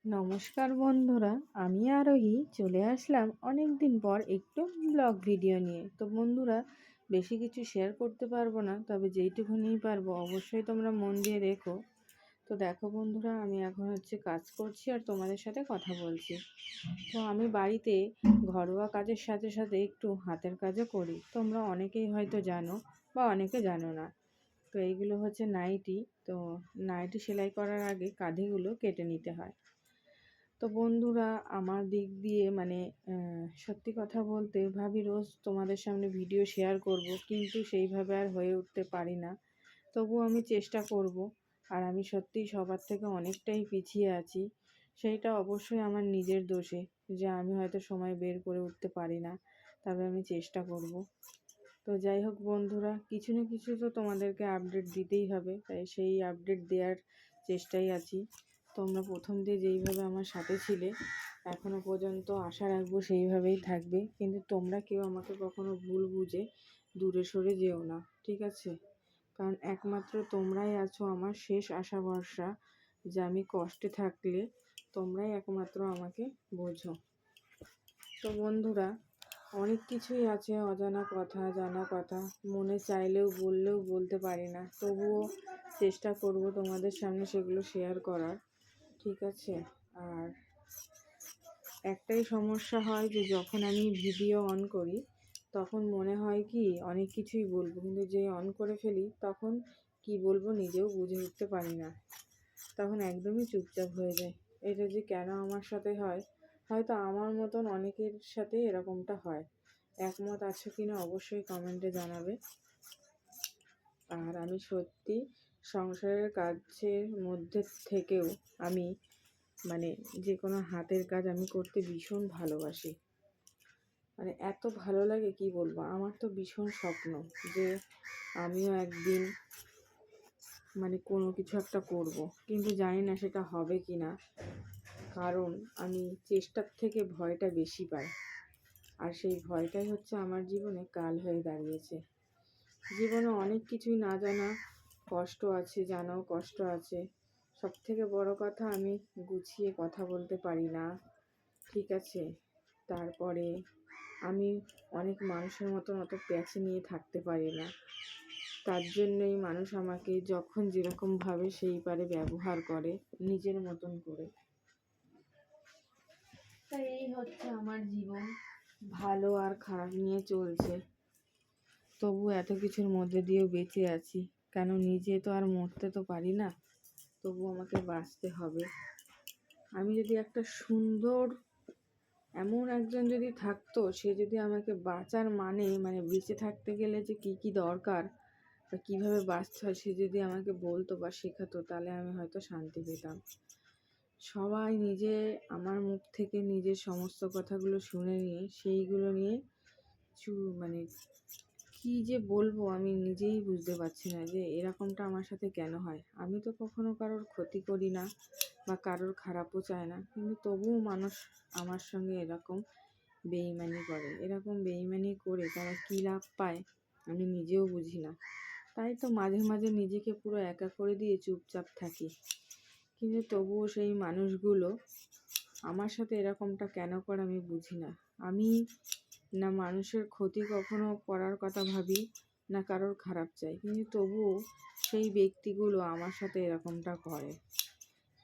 নমস্কার বন্ধুরা, আমি আরোহী চলে আসলাম অনেক দিন পর একটু ব্লগ ভিডিও নিয়ে। তো বন্ধুরা, বেশি কিছু শেয়ার করতে পারবো না, তবে যেইটুকুনি পারবো অবশ্যই তোমরা মন দিয়ে দেখো। তো দেখো বন্ধুরা, আমি এখন কাজ করছি আর তোমাদের সাথে কথা বলছি। তো আমি বাড়িতে ঘরোয়া কাজের সাথে সাথে একটু হাতের কাজও করি। তোমরা অনেকেই হয়তো জানো বা অনেকে জানো না। তো এইগুলো নাইটি। তো নাইটি সেলাই করার আগে কাঁধিগুলো কেটে নিতে হয়। তো বন্ধুরা, আমার দিক দিয়ে সত্যি কথা বলতে ভাবি রোজ তোমাদের সামনে ভিডিও শেয়ার করব, কিন্তু সেইভাবে আর হয়ে উঠতে পারি না। তবুও আমি চেষ্টা করব। আর আমি সত্যিই সবার থেকে অনেকটাই পিছিয়ে আছি। সেইটা অবশ্যই আমার নিজের দোষে, যে আমি হয়তো সময় বের করে উঠতে পারি না। তবে আমি চেষ্টা করব। তো যাই হোক বন্ধুরা, কিছু না কিছু তো তোমাদেরকে আপডেট দিতেই হবে, তাই সেই আপডেট দেওয়ার চেষ্টায় আছি। তোমরা প্রথম দিয়ে যেইভাবে আমার সাথে ছিলে, এখনও পর্যন্ত আশা রাখবো সেইভাবেই থাকবে। কিন্তু তোমরা কেউ আমাকে কখনো ভুল বুঝে দূরে সরে যেও না, ঠিক আছে? কারণ একমাত্র তোমরাই আছো আমার শেষ আশা ভরসা, যে আমি কষ্টে থাকলে তোমরাই একমাত্র আমাকে বোঝো। তো বন্ধুরা, অনেক কিছুই আছে, অজানা কথা, জানা কথা, মনে চাইলেও বললেও বলতে পারি না। তবুও চেষ্টা করব তোমাদের সামনে সেগুলো শেয়ার করার, ঠিক আছে? আর একটাই সমস্যা হয়, যে যখন আমি ভিডিও অন করি তখন মনে হয় কি অনেক কিছুই বলবো, কিন্তু যে অন করে ফেলি তখন কি বলবো নিজেও বুঝে উঠতে পারি না। তখন একদমই চুপচাপ হয়ে যায়। এটা যে কেন আমার সাথে হয়, হয়তো আমার মতন অনেকের সাথে এরকমটা হয়। একমত আছো কিনা অবশ্যই কমেন্টে জানাবে। আর আমি সত্যি সংসারের কাজের মধ্যে থেকেও আমি যে কোনো হাতের কাজ আমি করতে ভীষণ ভালোবাসি। এত ভালো লাগে কি বলবো। আমার তো ভীষণ স্বপ্ন যে আমিও একদিন কোনো কিছু একটা করব, কিন্তু জানি না সেটা হবে কি না। কারণ আমি চেষ্টার থেকে ভয়টা বেশি পাই। আর সেই ভয়টাই আমার জীবনে কাল হয়ে দাঁড়িয়েছে। জীবনে অনেক কিছুই না জানা কষ্ট আছে, জানাও কষ্ট আছে। সব থেকে বড় কথা, আমি গুছিয়ে কথা বলতে পারি না, ঠিক আছে? তারপরে আমি অনেক মানুষের মতন অত প্যাঁচে নিয়ে থাকতে পারি না। তার জন্যই মানুষ আমাকে যখন যেরকম ভাবে সেই পারে ব্যবহার করে নিজের মতন করে। তাই এই আমার জীবন, ভালো আর খারাপ নিয়ে চলছে। তবু এত কিছুর মধ্যে দিয়েও বেঁচে আছি। কেন, নিজে তো আর মরতে তো পারি না, তবু আমাকে বাঁচতে হবে। আমি যদি একটা সুন্দর এমন একজন যদি থাকতো, সে যদি আমাকে বাঁচার বেঁচে থাকতে গেলে যে কি কি দরকার বা কীভাবে বাঁচতে হয় সে যদি আমাকে বলতো বা শেখাতো, তাহলে আমি হয়তো শান্তি পেতাম। সবাই নিজে আমার মুখ থেকে নিজের সমস্ত কথাগুলো শুনে নিয়ে সেইগুলো নিয়ে কি যে বলবো আমি নিজেই বুঝতে পারছি না, যে এরকমটা আমার সাথে কেন হয়। আমি তো কখনো কারোর ক্ষতি করি না বা কারোর খারাপও চায় না, কিন্তু তবুও মানুষ আমার সঙ্গে এরকম বেইমানি করে। এরকম বেইমানি করে তারা কী লাভ পায় আমি নিজেও বুঝি না। তাই তো মাঝে মাঝে নিজেকে পুরো একা করে দিয়ে চুপচাপ থাকি। কিন্তু তবুও সেই মানুষগুলো আমার সাথে এরকমটা কেন করে আমি বুঝি না। আমি না মানুষের ক্ষতি কখনো করার কথা ভাবি, না কারোর খারাপ চাই, কিন্তু তবুও সেই ব্যক্তিগুলো আমার সাথে এরকমটা করে।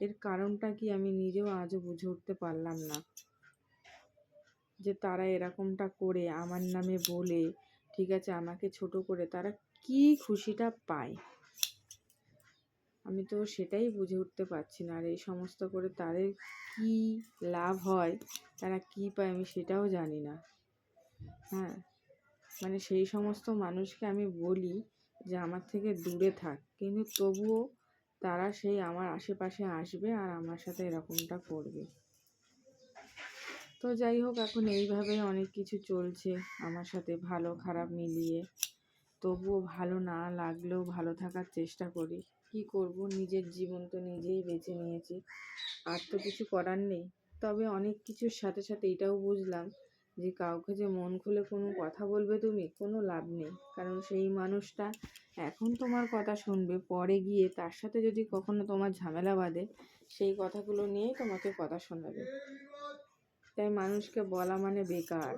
এর কারণটা কি আমি নিজেও আজও বুঝে উঠতে পারলাম না, যে তারা এরকমটা করে আমার নামে বলে, ঠিক আছে, আমাকে ছোট করে তারা কি খুশিটা পায় আমি তো সেটাই বুঝে উঠতে পারছি না। আর এই সমস্ত করে তাদের কি লাভ হয়, তারা কি পায় আমি সেটাও জানি না। হ্যাঁ, সেই সমস্ত মানুষকে আমি বলি যে আমার থেকে দূরে থাক, কিন্তু তবুও তারা সেই আমার আশেপাশে আসবে আর আমার সাথে এরকমটা করবে। তো যাই হোক, এখন এইভাবেই অনেক কিছু চলছে আমার সাথে, ভালো খারাপ মিলিয়ে। তবুও ভালো না লাগলেও ভালো থাকার চেষ্টা করি। কি করব, নিজের জীবন তো নিজেই বেছে নিয়েছি, আর তো কিছু করার নেই। তবে অনেক কিছুর সাথে সাথে এটাও বুঝলাম যে কাউকে যে মন খুলে কোনো কথা বলবে তুমি, কোনো লাভ নেই। কারণ সেই মানুষটা এখন তোমার কথা শুনবে, পরে গিয়ে তার সাথে যদি কখনো তোমার ঝামেলা বাঁধে, সেই কথাগুলো নিয়েই তোমাকে কথা শোনাবে। তাই মানুষকে বলা মানে বেকার।